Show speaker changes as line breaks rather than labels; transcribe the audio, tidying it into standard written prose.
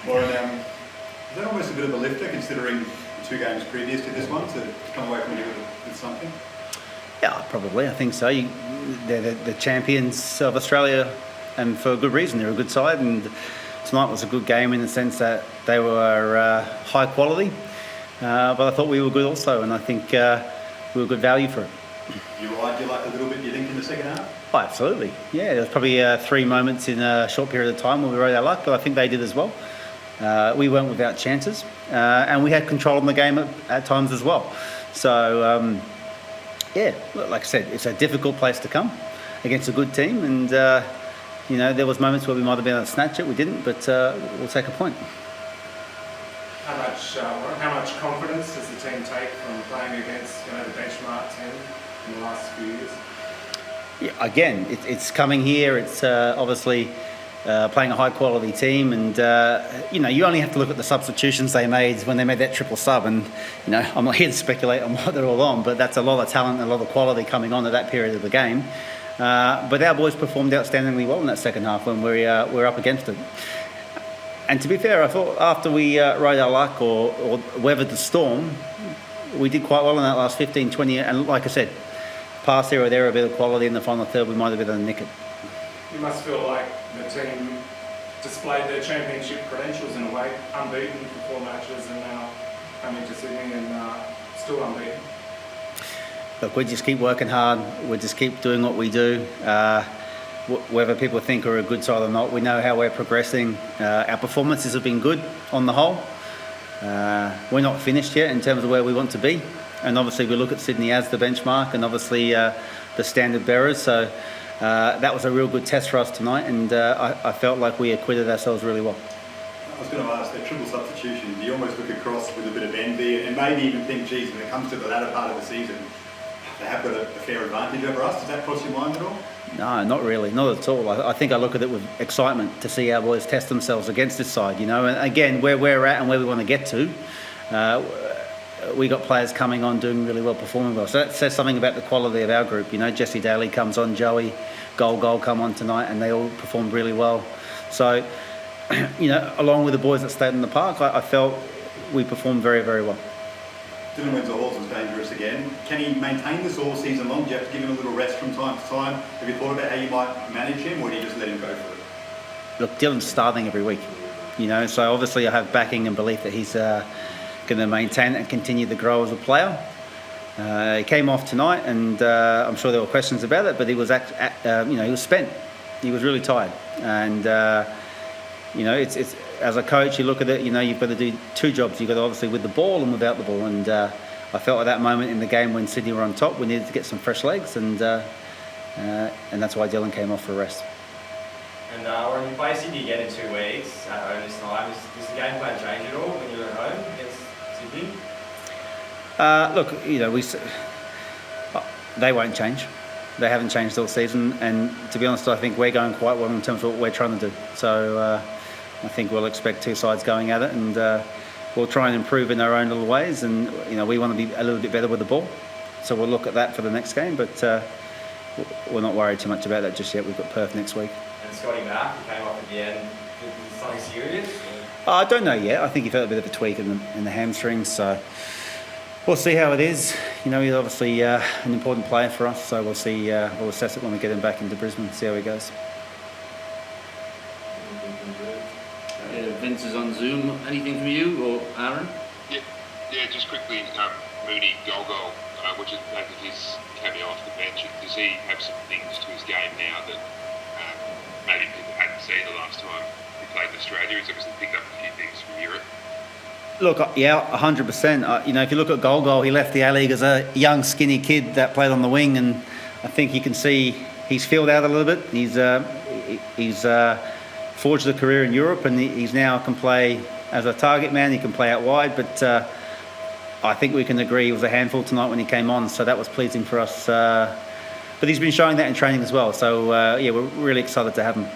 Warren, is that almost a bit of a lifter considering the 2 games previous to this one to come away from here with something?
Yeah, probably. I think so. They're the champions of Australia, and for good reason. They're a good side, and tonight was a good game in the sense that they were high quality, but I thought we were good also, and I think we were good value for it.
You liked a little bit, you think, in the second half?
Oh, absolutely. Yeah, there was probably 3 moments in a short period of time where we rode our luck, but I think they did as well. We weren't without chances, and we had control in the game at times as well. So, yeah, like I said, it's a difficult place to come against a good team, and there was moments where we might have been able to snatch it. We didn't, but we'll take a point.
How much confidence does the team take from playing against the benchmark team in the last few years?
Yeah, again, it's coming here. It's obviously playing a high quality team, and you only have to look at the substitutions they made when they made that triple sub. And I'm not here to speculate on what they're all on, but that's a lot of talent and a lot of quality coming on at that period of the game. But our boys performed outstandingly well in that second half when we're up against it. And to be fair, I thought after we rode our luck or weathered the storm, we did quite well in that last 15, 20. And like I said, past here or there, a bit of quality in the final third, we might have been able to nick it.
You must feel like the team displayed their championship credentials in a way, unbeaten for 4 matches and now coming to Sydney and still unbeaten.
Look, we just keep working hard. We just keep doing what we do. Whether people think we're a good side or not, we know how we're progressing. Our performances have been good on the whole. We're not finished yet in terms of where we want to be. And obviously we look at Sydney as the benchmark and obviously the standard bearers. So that was a real good test for us tonight, and I felt like we acquitted ourselves really well.
I was going to ask, that triple substitution, do you almost look across with a bit of envy and maybe even think, geez, when it comes to the latter part of the season, they have got a fair advantage over us? Does that cross your mind at all?
No, not really, not at all. I think I look at it with excitement to see our boys test themselves against this side, And again, where we're at and where we want to get to, we got players coming on doing really well, performing well. So that says something about the quality of our group. Jesse Daly comes on, Joey, Goal come on tonight, and they all performed really well. So, along with the boys that stayed in the park, I felt we performed very, very well.
Dylan Windsor-Halls was dangerous again. Can he maintain this all season long? Do you have to give him a little rest from time to time? Have you thought about how you might manage him, or do you just let him go for it?
Look, Dylan's starting every week, so obviously I have backing and belief that he's going to maintain and continue to grow as a player. He came off tonight, and I'm sure there were questions about it, but he was he was spent. He was really tired, and it's as a coach, you look at it, you've got to do 2 jobs. You've got to obviously with the ball and without the ball, and I felt at that moment in the game when Sydney were on top, we needed to get some fresh legs, and that's why Dylan came off for a rest.
And when you play Sydney again in 2 weeks at home this time, does the game plan change at all when you're at home against Sydney?
They won't change. They haven't changed all season, and to be honest, I think we're going quite well in terms of what we're trying to do. So I think we'll expect 2 sides going at it, and we'll try and improve in our own little ways. And we want to be a little bit better with the ball, so we'll look at that for the next game. But we're not worried too much about that just yet. We've got Perth next week.
And Scotty Mack, he came off at the end. Is something serious?
I don't know yet. I think he felt a bit of a tweak in the hamstrings, so we'll see how it is. He's obviously an important player for us, so we'll see. We'll assess it when we get him back into Brisbane, see how he goes.
Vince is on Zoom. Anything from you or Aaron?
Yeah, just quickly, Mooney goal, which is the fact that he's coming off the bench. Does he have some things to his game now that maybe people hadn't seen the last time he played in Australia? He's obviously picked up a few things from Europe.
Look, yeah, 100%. If you look at Goal, he left the A-League as a young, skinny kid that played on the wing, and I think you can see he's filled out a little bit. He's forged a career in Europe, and he's now can play as a target man. He can play out wide, but I think we can agree he was a handful tonight when he came on, so that was pleasing for us. But he's been showing that in training as well. So, we're really excited to have him.